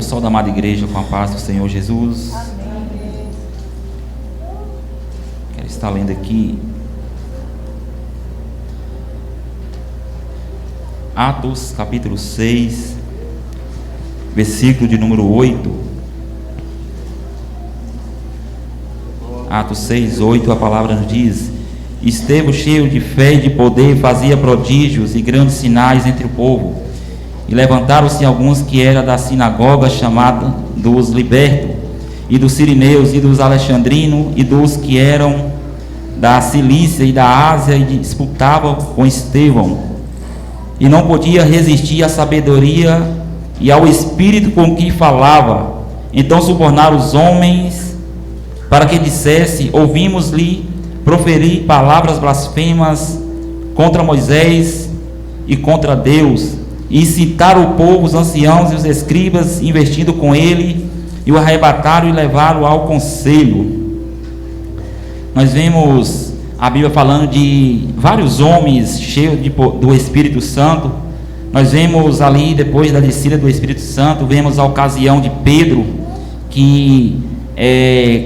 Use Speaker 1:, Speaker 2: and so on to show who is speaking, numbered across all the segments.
Speaker 1: Eu sou da amada igreja com a paz do Senhor Jesus.
Speaker 2: Amém.
Speaker 1: Quero estar lendo aqui Atos capítulo 6, versículo de número 8. Atos 6, 8, a palavra nos diz: Estevão, cheio de fé e de poder, fazia prodígios e grandes sinais entre o povo. E levantaram-se alguns que eram da sinagoga chamada dos libertos, e dos sirineus, e dos alexandrinos, e dos que eram da Cilícia e da Ásia, e disputavam com Estevão. E não podia resistir à sabedoria e ao espírito com que falava. Então subornaram os homens para que dissesse: ouvimos-lhe proferir palavras blasfemas contra Moisés e contra Deus. E incitaram o povo, os anciãos e os escribas, investindo com ele, e o arrebataram e levaram ao conselho. Nós vemos a Bíblia falando de vários homens cheios do Espírito Santo. Nós vemos ali, depois da descida do Espírito Santo, vemos a ocasião de Pedro, que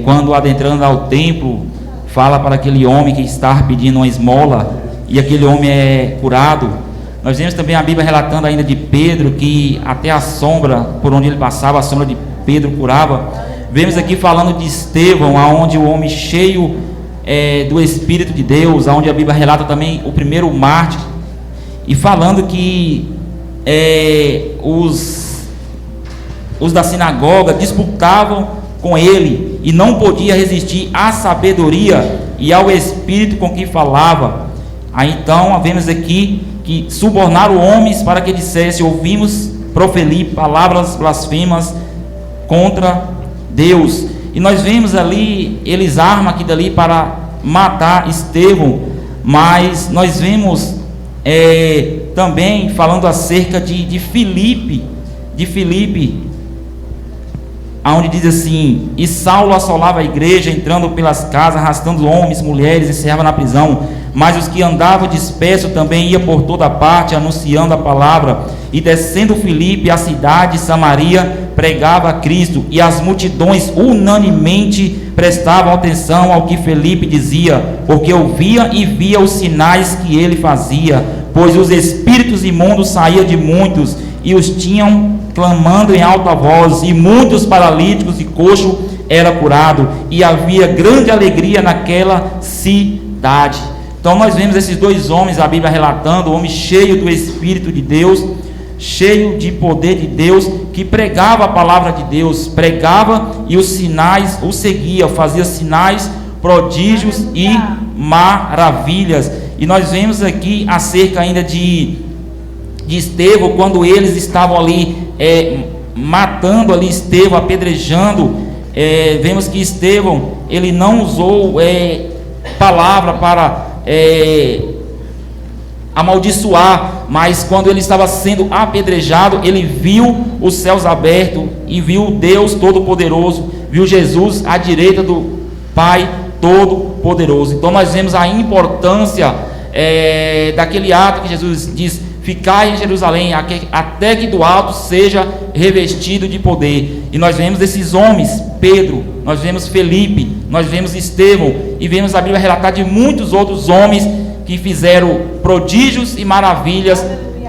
Speaker 1: quando adentrando ao templo, fala para aquele homem que está pedindo uma esmola, e aquele homem é curado. Nós vemos também a Bíblia relatando ainda de Pedro, que até a sombra, por onde ele passava, a sombra de Pedro curava. Vemos aqui falando de Estevão, aonde o homem cheio do Espírito de Deus, aonde a Bíblia relata também o primeiro mártir, e falando que os da sinagoga disputavam com ele, e não podia resistir à sabedoria e ao Espírito com que falava. Aí então vemos aqui que subornaram homens para que dissesse: ouvimos proferir palavras blasfemas contra Deus. E nós vemos ali, eles armam aqui dali para matar Estevão, mas nós vemos também falando acerca de Filipe, onde diz assim: e Saulo assolava a igreja, entrando pelas casas, arrastando homens, mulheres, e encerrava na prisão. Mas os que andavam dispersos também iam por toda parte, anunciando a palavra. E descendo Filipe à cidade de Samaria, pregava a Cristo, e as multidões unanimemente prestavam atenção ao que Filipe dizia, porque ouvia e via os sinais que ele fazia, pois os espíritos imundos saíam de muitos, e os tinham clamando em alta voz, e muitos paralíticos e coxos eram curados, e havia grande alegria naquela cidade. Então nós vemos esses dois homens, a Bíblia relatando, o homem cheio do Espírito de Deus, cheio de poder de Deus, que pregava a palavra de Deus, pregava, e os sinais o seguiam, fazia sinais, prodígios e maravilhas. E nós vemos aqui acerca ainda de Estevão, quando eles estavam ali matando ali Estevão, apedrejando. Vemos que Estevão, ele não usou palavra para amaldiçoar, mas quando ele estava sendo apedrejado, ele viu os céus abertos e viu Deus Todo-Poderoso, viu Jesus à direita do Pai Todo-Poderoso. Então nós vemos a importância daquele ato que Jesus diz: ficai em Jerusalém, até que do alto seja revestido de poder. E nós vemos esses homens, Pedro, nós vemos Felipe, nós vemos Estevão, e vemos a Bíblia relatar de muitos outros homens que fizeram prodígios e maravilhas,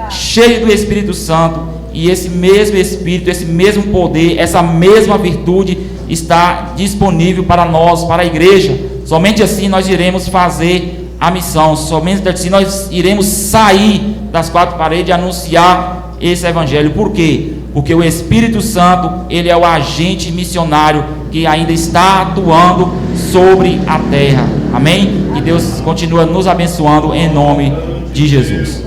Speaker 1: cheios do Espírito Santo. E esse mesmo Espírito, esse mesmo poder, essa mesma virtude está disponível para nós, para a igreja. Somente assim nós iremos fazer a missão, somente assim nós iremos sair das quatro paredes e anunciar esse evangelho. Por quê? Porque o Espírito Santo, ele é o agente missionário que ainda está atuando sobre a terra. Amém? Que Deus continue nos abençoando em nome de Jesus.